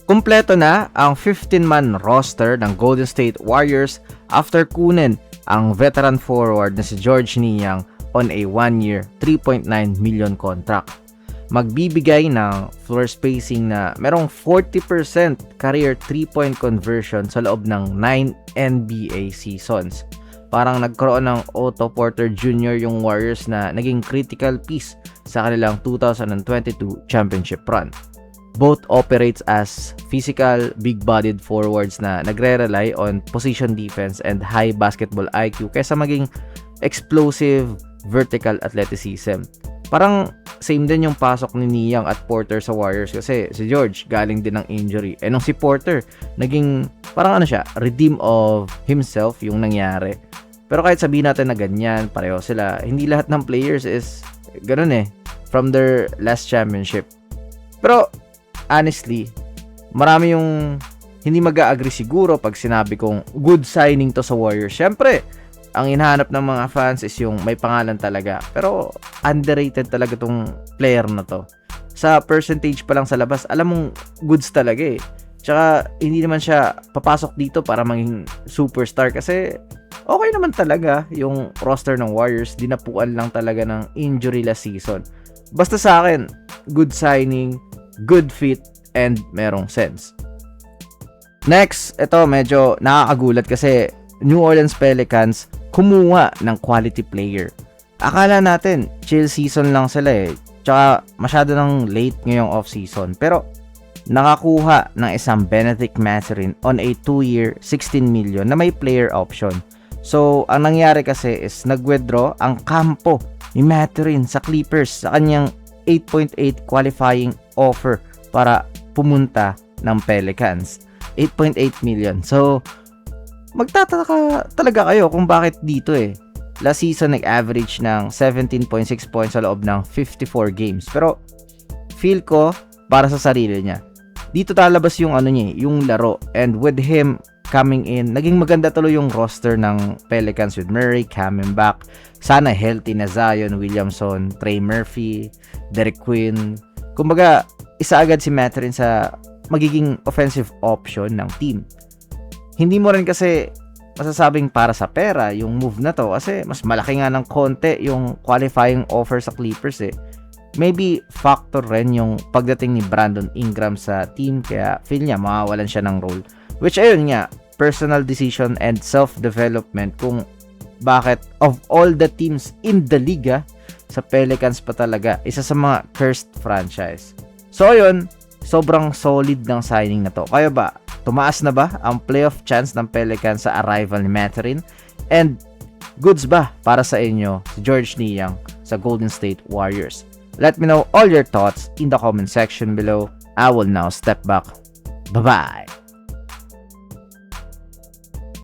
Kumpleto na ang 15-man roster ng Golden State Warriors after kunin ang veteran forward na si Georges Niang on a 1-year, $3.9 million contract. Magbibigay ng floor spacing na merong 40% career 3-point conversion sa loob ng 9 NBA seasons. Parang nagkaroon ng Otto Porter Jr. yung Warriors na naging critical piece sa kanilang 2022 championship run. Both operates as physical, big-bodied forwards na nagre-rely on position defense and high basketball IQ kaysa maging explosive, vertical athleticism. Parang same din yung pasok ni Niang at Porter sa Warriors kasi si George galing din ng injury. Eh nung si Porter, naging parang redeem of himself yung nangyari. Pero kahit sabihin natin na ganyan, pareho sila, hindi lahat ng players is ganun from their last championship. Pero honestly, marami yung hindi mag-a-agree siguro pag sinabi kong good signing to sa Warriors. Syempre, ang hinahanap ng mga fans is yung may pangalan talaga. Pero underrated talaga tong player na to. Sa percentage pa lang sa labas, alam mong goods talaga Tsaka, hindi naman siya papasok dito para maging superstar kasi okay naman talaga yung roster ng Warriors. Dinapuan lang talaga ng injury last season. Basta sa akin, good signing, good fit, and merong sense. Next, ito medyo nakakagulat kasi New Orleans Pelicans kumuha ng quality player. Akala natin, chill season lang sila Tsaka masyado ng late ngayong off-season. Pero nakakuha ng isang Benedict Mathurin on a 2-year, $16 million na may player option. So, ang nangyari kasi is nag-withdraw ang kampo ni Mathurin sa Clippers sa kanyang 8.8 qualifying offer para pumunta ng Pelicans. 8.8 million. So, magtataka talaga kayo kung bakit dito Last season, nag-average ng 17.6 points sa loob ng 54 games. Pero, feel ko, para sa sarili niya, dito talabas yung yung laro. And with him coming in, naging maganda tuloy yung roster ng Pelicans with Murray coming back. Sana healthy na Zion Williamson, Trey Murphy, Derek Quinn. Kumbaga, isa agad si Mathurin sa magiging offensive option ng team. Hindi mo rin kasi masasabing para sa pera yung move na to kasi mas malaki nga ng konti yung qualifying offer sa Clippers Maybe factor rin yung pagdating ni Brandon Ingram sa team kaya feel niya mawawalan siya ng role. Which ayun nga, personal decision and self-development kung bakit of all the teams in the liga, sa Pelicans pa talaga, isa sa mga cursed franchise. So ayun, sobrang solid ng signing na to. Kaya ba, tumaas na ba ang playoff chance ng Pelicans sa arrival ni Mathurin? And goods ba para sa inyo si Georges Niang sa Golden State Warriors? Let me know all your thoughts in the comment section below. I will now step back. Bye-bye!